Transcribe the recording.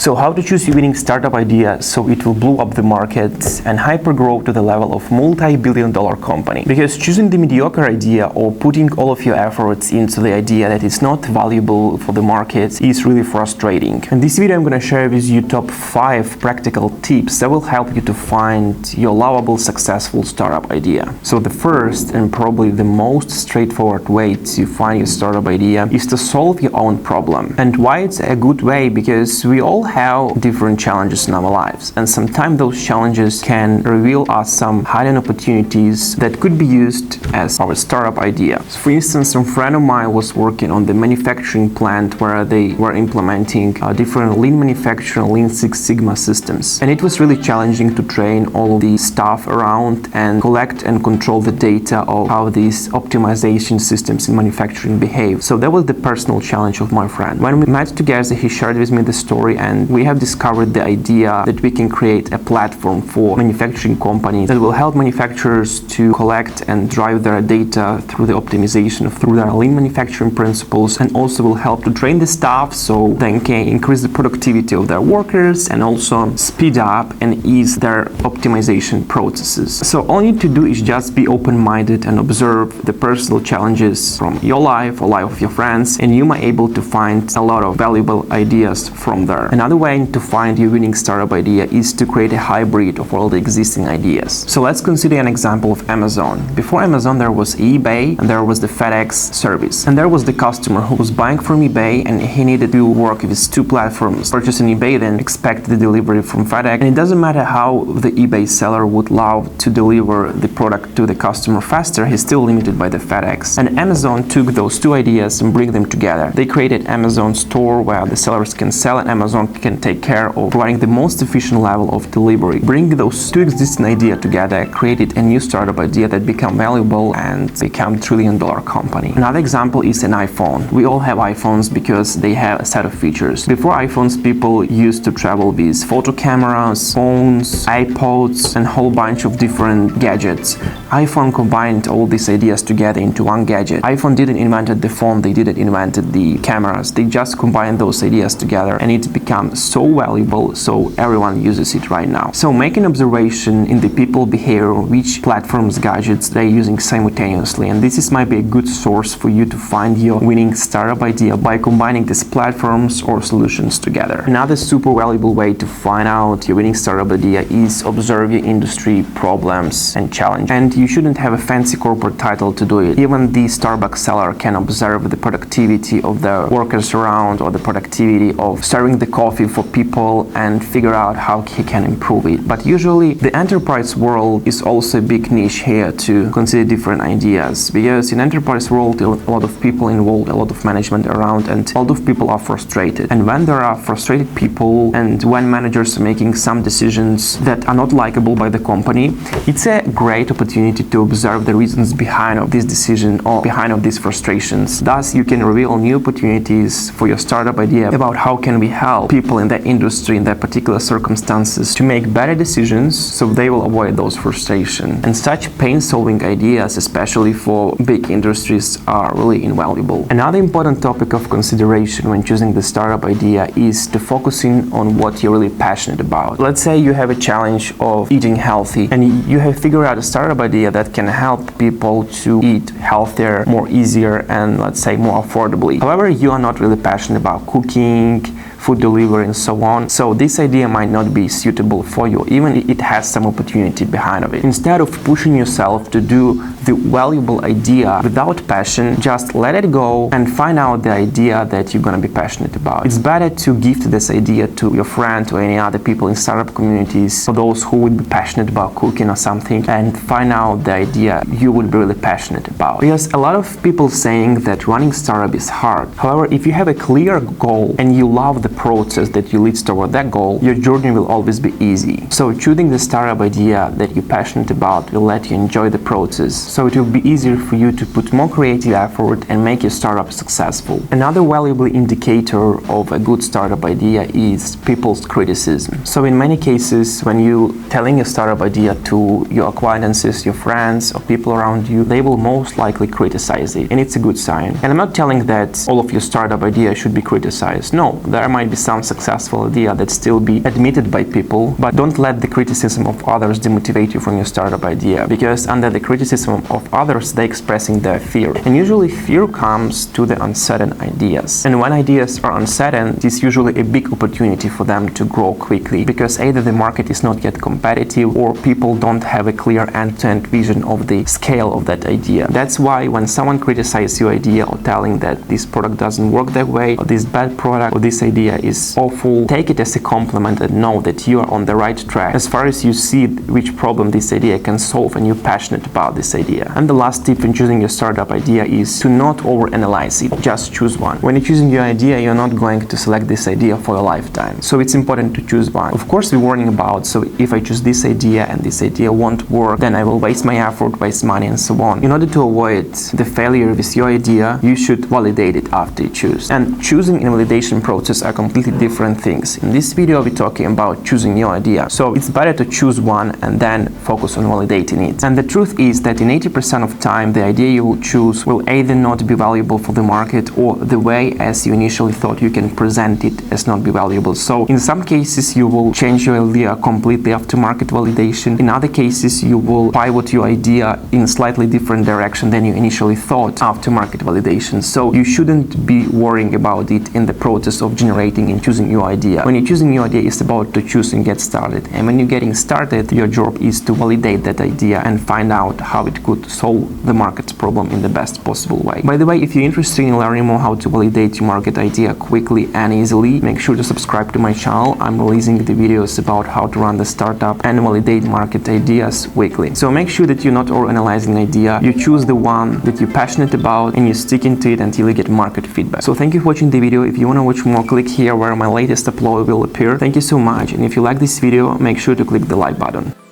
So how to choose your winning startup idea so it will blow up the market and hyper-grow to the level of multi-billion-dollar company. Because choosing the mediocre idea or putting all of your efforts into the idea that is not valuable for the market is really frustrating. In this video I'm going to share with you top 5 practical tips that will help you to find your lovable, successful startup idea. So the first and probably the most straightforward way to find your startup idea is to solve your own problem. And why it's a good way? Because we all have different challenges in our lives, and sometimes those challenges can reveal us some hidden opportunities that could be used as our startup idea. So for instance, a friend of mine was working on the manufacturing plant where they were implementing different lean manufacturing, lean Six Sigma systems, and it was really challenging to train all the staff around and collect and control the data of how these optimization systems in manufacturing behave. So that was the personal challenge of my friend. When we met together, he shared with me the story, and we have discovered the idea that we can create a platform for manufacturing companies that will help manufacturers to collect and drive their data through the optimization through their lean manufacturing principles, and also will help to train the staff so they can increase the productivity of their workers and also speed up and ease their optimization processes. So all you need to do is just be open-minded and observe the personal challenges from your life or life of your friends, and you might be able to find a lot of valuable ideas from there. Another way to find your winning startup idea is to create a hybrid of all the existing ideas. So let's consider an example of Amazon. Before Amazon, there was eBay and there was the FedEx service. And there was the customer who was buying from eBay, and he needed to work with his two platforms. Purchasing eBay, then expect the delivery from FedEx. And it doesn't matter how the eBay seller would love to deliver the product to the customer faster, he's still limited by the FedEx. And Amazon took those two ideas and bring them together. They created Amazon store where the sellers can sell and Amazon can take care of providing the most efficient level of delivery. Bringing those two existing ideas together created a new startup idea that became valuable and became $1 trillion company. Another example is an iPhone. We all have iPhones because they have a set of features. Before iPhones, people used to travel with photo cameras, phones, iPods, and a whole bunch of different gadgets. iPhone combined all these ideas together into one gadget. iPhone didn't invent the phone, they didn't invent the cameras. They just combined those ideas together, and it became so valuable, so everyone uses it right now. So make an observation in the people behavior, which platforms, gadgets they're using simultaneously, and this might be a good source for you to find your winning startup idea by combining these platforms or solutions together. Another super valuable way to find out your winning startup idea is observe your industry problems and challenge. And you shouldn't have a fancy corporate title to do it. Even the Starbucks seller can observe the productivity of the workers around, or the productivity of serving the coffee for people, and figure out how he can improve it. But usually the enterprise world is also a big niche here to consider different ideas, because in enterprise world a lot of people involved, a lot of management around, and a lot of people are frustrated. And when there are frustrated people, and when managers are making some decisions that are not likable by the company, it's a great opportunity to observe the reasons behind of this decision or behind of these frustrations. Thus you can reveal new opportunities for your startup idea about how can we help people in that industry, in that particular circumstances, to make better decisions so they will avoid those frustrations. And such pain-solving ideas, especially for big industries, are really invaluable. Another important topic of consideration when choosing the startup idea is to focusing on what you're really passionate about. Let's say you have a challenge of eating healthy, and you have figured out a startup idea that can help people to eat healthier, more easier, and let's say more affordably. However, you are not really passionate about cooking, food delivery, and so on. So this idea might not be suitable for you, even if it has some opportunity behind of it. Instead of pushing yourself to do the valuable idea without passion, just let it go and find out the idea that you're going to be passionate about. It's better to gift this idea to your friend or any other people in startup communities, for those who would be passionate about cooking or something, and find out the idea you would be really passionate about. Because a lot of people saying that running startup is hard. However, if you have a clear goal and you love the process that you lead toward that goal, your journey will always be easy. So choosing the startup idea that you're passionate about will let you enjoy the process, so it will be easier for you to put more creative effort and make your startup successful. Another valuable indicator of a good startup idea is people's criticism. So in many cases, when you're telling a startup idea to your acquaintances, your friends, or people around you, they will most likely criticize it, and it's a good sign. And I'm not telling that all of your startup ideas should be criticized. No, there might might be some successful idea that still be admitted by people, but don't let the criticism of others demotivate you from your startup idea, because under the criticism of others, they're expressing their fear. And usually fear comes to the uncertain ideas. And when ideas are uncertain, it is usually a big opportunity for them to grow quickly, because either the market is not yet competitive or people don't have a clear end-to-end vision of the scale of that idea. That's why when someone criticizes your idea or telling that this product doesn't work that way, or this bad product, or this idea is awful, take it as a compliment and know that you are on the right track as far as you see which problem this idea can solve and you're passionate about this idea. And the last tip when choosing your startup idea is to not overanalyze it, just choose one. When you're choosing your idea, you're not going to select this idea for a lifetime. So it's important to choose one. Of course, we're warning about, so if I choose this idea and this idea won't work, then I will waste my effort, waste money, and so on. In order to avoid the failure with your idea, you should validate it after you choose. And choosing and validation process are completely different things. In this video, we're talking about choosing your idea. So it's better to choose one and then focus on validating it. And the truth is that in 80% of time, the idea you will choose will either not be valuable for the market, or the way as you initially thought you can present it as not be valuable. So in some cases, you will change your idea completely after market validation. In other cases, you will pivot your idea in a slightly different direction than you initially thought after market validation. So you shouldn't be worrying about it in the process of generating and choosing your idea. When you're choosing your idea, it's about to choose and get started. And when you're getting started, your job is to validate that idea and find out how it could solve the market's problem in the best possible way. By the way, if you're interested in learning more how to validate your market idea quickly and easily, make sure to subscribe to my channel. I'm releasing the videos about how to run the startup and validate market ideas weekly. So make sure that you're not overanalyzing an idea. You choose the one that you're passionate about and you stick into it until you get market feedback. So thank you for watching the video. If you want to watch more, click here where my latest upload will appear. Thank you so much. And if you like this video, make sure to click the like button.